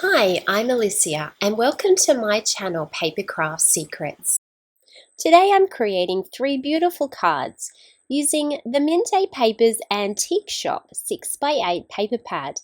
Hi, I'm Alicia and welcome to my channel Papercraft Secrets. Today I'm creating 3 beautiful cards using the Mintay Paper's Antique Shop 6x8 paper pad,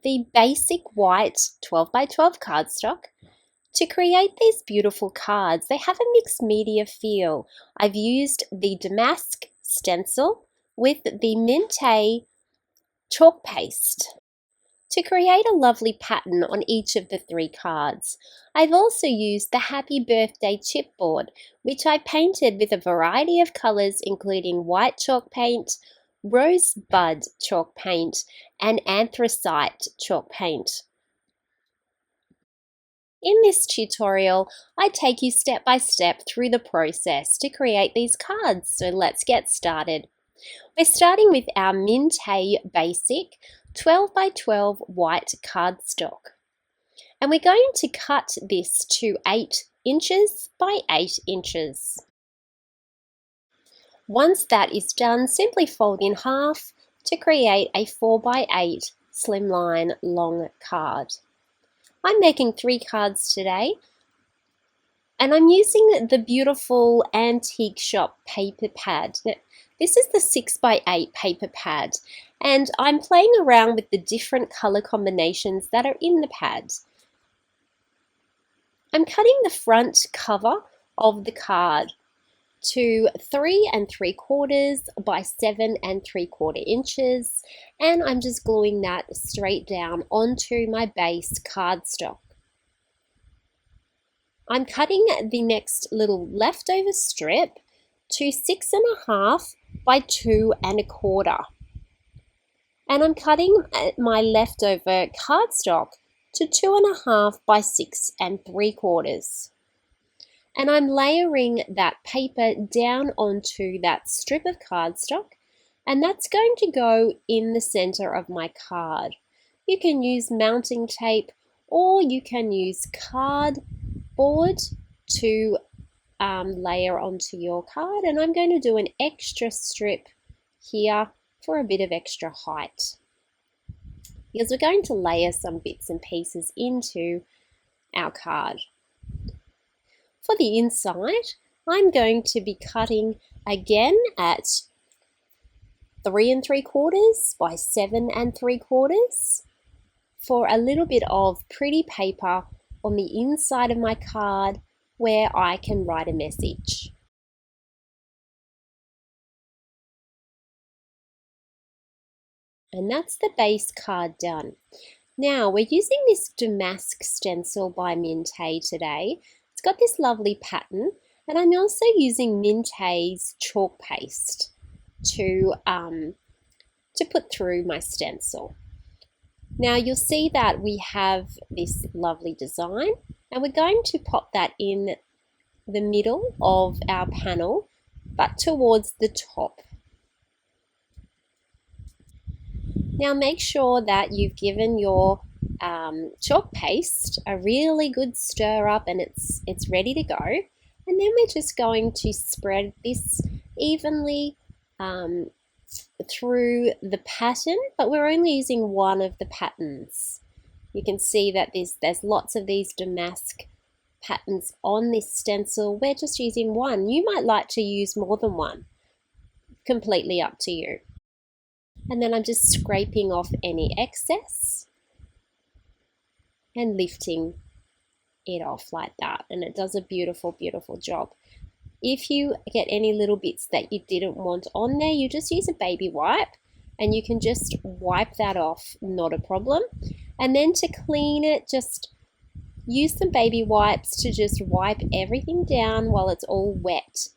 the basic white 12x12 cardstock. To create these beautiful cards, they have a mixed media feel. I've used the damask stencil with the Mintay chalk paste to create a lovely pattern on each of the 3 cards. I've also used the Happy Birthday chipboard, which I painted with a variety of colours including white chalk paint, rosebud chalk paint, and anthracite chalk paint. In this tutorial, I take you step by step through the process to create these cards, so let's get started. We're starting with our Mintay Basic 12x12 white cardstock. And we're going to cut this to 8 inches by 8 inches. Once that is done, simply fold in half to create a 4x8 slimline long card. I'm making 3 cards today, and I'm using the beautiful Antique Shop paper pad. This is the 6x8 paper pad, and I'm playing around with the different color combinations that are in the pad. I'm cutting the front cover of the card to 3 3/4 by 7 3/4 inches, and I'm just gluing that straight down onto my base cardstock. I'm cutting the next little leftover strip to 6.5 by 2 1/4. And I'm cutting my leftover cardstock to 2.5 by 6 3/4. And I'm layering that paper down onto that strip of cardstock, and that's going to go in the center of my card. You can use mounting tape or you can use cardboard to layer onto your card, and I'm going to do an extra strip here for a bit of extra height because we're going to layer some bits and pieces into our card. For the inside, I'm going to be cutting again at 3 3/4 by 7 3/4 for a little bit of pretty paper on the inside of my card where I can write a message. And that's the base card done. Now we're using this damask stencil by Mintay today. It's got this lovely pattern, and I'm also using Mintay's chalk paste to put through my stencil. Now you'll see that we have this lovely design, and we're going to pop that in the middle of our panel, but towards the top. Now make sure that you've given your chalk paste a really good stir up and it's ready to go. And then we're just going to spread this evenly through the pattern, but we're only using one of the patterns. You can see that there's lots of these damask patterns on this stencil. We're just using one. You might like to use more than one. Completely up to you. And then I'm just scraping off any excess and lifting it off like that. And it does a beautiful, beautiful job. If you get any little bits that you didn't want on there, you just use a baby wipe and you can just wipe that off, not a problem. And then to clean it, just use some baby wipes to just wipe everything down while it's all wet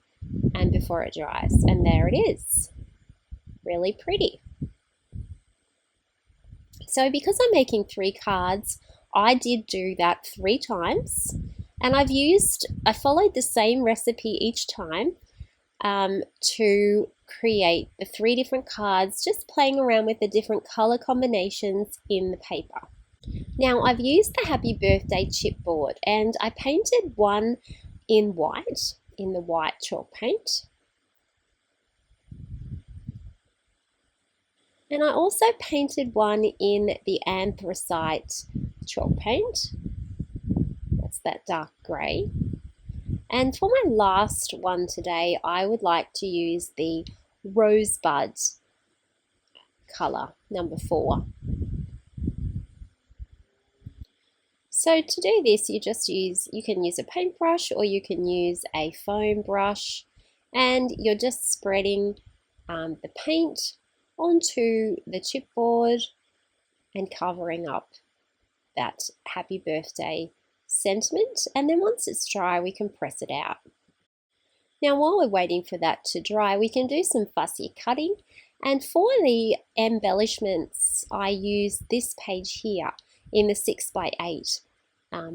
and before it dries. And there it is. Really pretty. So because I'm making 3 cards, I did do that 3 times, and I followed the same recipe each time to create the 3 different cards, just playing around with the different color combinations in the paper. Now I've used the Happy Birthday chipboard, and I painted one in white, in the white chalk paint. And I also painted one in the anthracite chalk paint. That's that dark grey. And for my last one today, I would like to use the Rosebud colour, number 4. So to do this, you can use a paintbrush or you can use a foam brush, and you're just spreading the paint onto the chipboard and covering up that happy birthday sentiment. And then once it's dry, we can press it out. Now, while we're waiting for that to dry, we can do some fussy cutting. And for the embellishments, I use this page here in the 6x8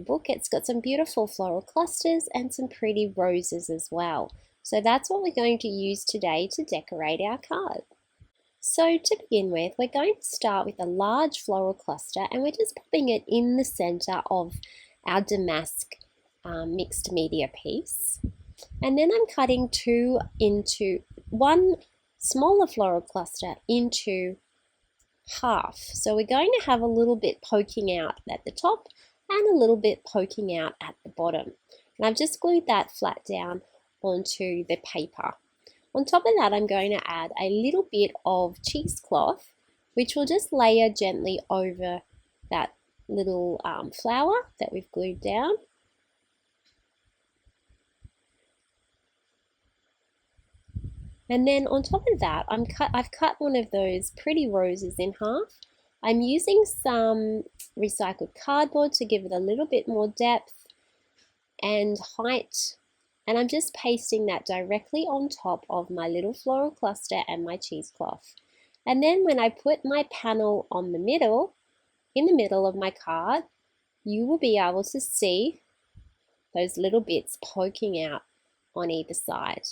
book. It's got some beautiful floral clusters and some pretty roses as well. So that's what we're going to use today to decorate our card. So to begin with, we're going to start with a large floral cluster, and we're just popping it in the center of our damask mixed media piece. And then I'm cutting one smaller floral cluster into half. So we're going to have a little bit poking out at the top and a little bit poking out at the bottom. And I've just glued that flat down onto the paper. On top of that, I'm going to add a little bit of cheesecloth, which will just layer gently over that little flower that we've glued down. And then on top of that, I've cut one of those pretty roses in half. I'm using some recycled cardboard to give it a little bit more depth and height. And I'm just pasting that directly on top of my little floral cluster and my cheesecloth. And then when I put my panel in the middle of my card, you will be able to see those little bits poking out on either side.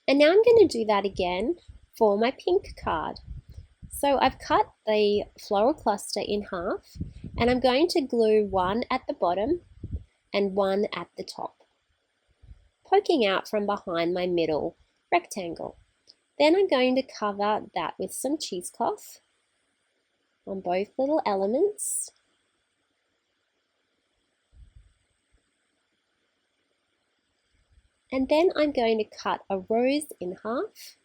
And now I'm going to do that again for my pink card. So I've cut the floral cluster in half, and I'm going to glue one at the bottom and one at the top, poking out from behind my middle rectangle. Then I'm going to cover that with some cheesecloth on both little elements. And then I'm going to cut a rose in half,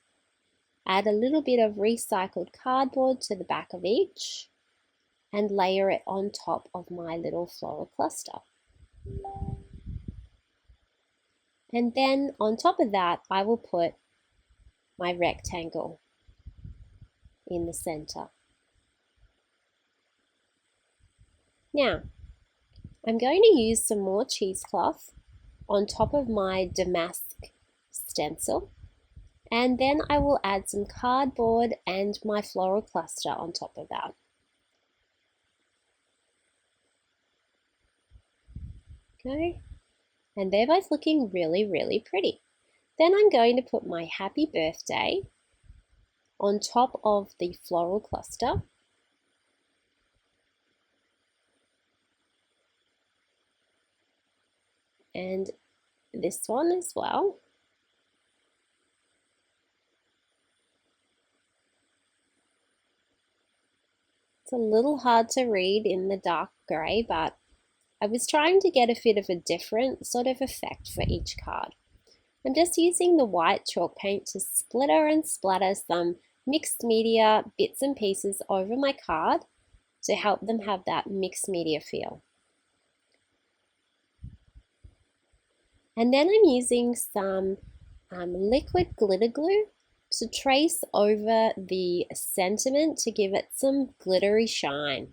add a little bit of recycled cardboard to the back of each, and layer it on top of my little floral cluster. And then on top of that, I will put my rectangle in the center. Now, I'm going to use some more cheesecloth on top of my damask stencil, and then I will add some cardboard and my floral cluster on top of that. Okay, and they're both looking really, really pretty. Then I'm going to put my happy birthday on top of the floral cluster. And this one as well. It's a little hard to read in the dark grey, but I was trying to get a bit of a different sort of effect for each card. I'm just using the white chalk paint to splitter and splatter some mixed media bits and pieces over my card to help them have that mixed media feel. And then I'm using some liquid glitter glue to trace over the sentiment to give it some glittery shine.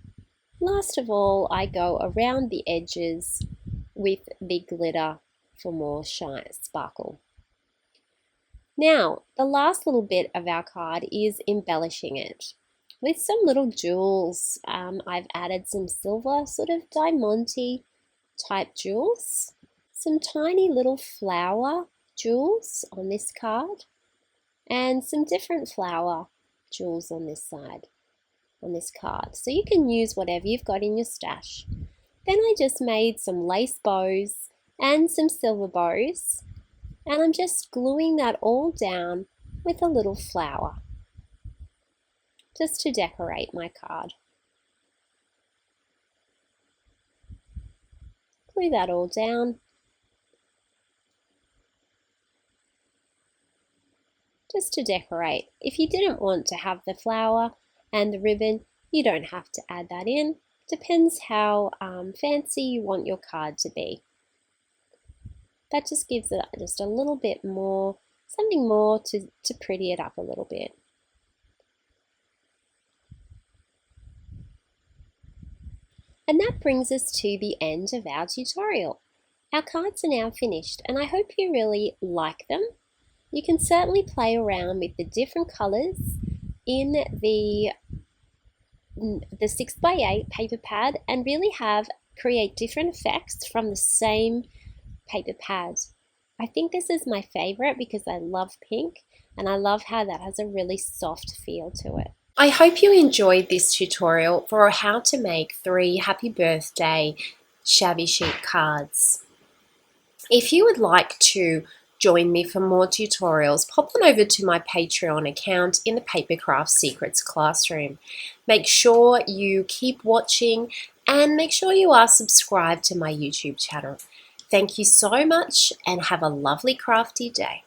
Last of all, I go around the edges with the glitter for more shine, sparkle. Now, the last little bit of our card is embellishing it with some little jewels. I've added some silver, sort of diamante type jewels, some tiny little flower jewels on this card, and some different flower jewels on this side, on this card. So you can use whatever you've got in your stash. Then I just made some lace bows and some silver bows, and I'm just gluing that all down with a little flower just to decorate my card. glue that all down. Just to decorate. If you didn't want to have the flower and the ribbon, you don't have to add that in. Depends how fancy you want your card to be. That just gives it just a little bit more, something more to pretty it up a little bit. And that brings us to the end of our tutorial. Our cards are now finished, and I hope you really like them. You can certainly play around with the different colours in the 6x8 paper pad and really create different effects from the same paper pad. I think this is my favourite because I love pink and I love how that has a really soft feel to it. I hope you enjoyed this tutorial for how to make 3 happy birthday Shabby Chic cards. If you would like to join me for more tutorials, pop on over to my Patreon account in the Papercraft Secrets Classroom. Make sure you keep watching and make sure you are subscribed to my YouTube channel. Thank you so much and have a lovely crafty day.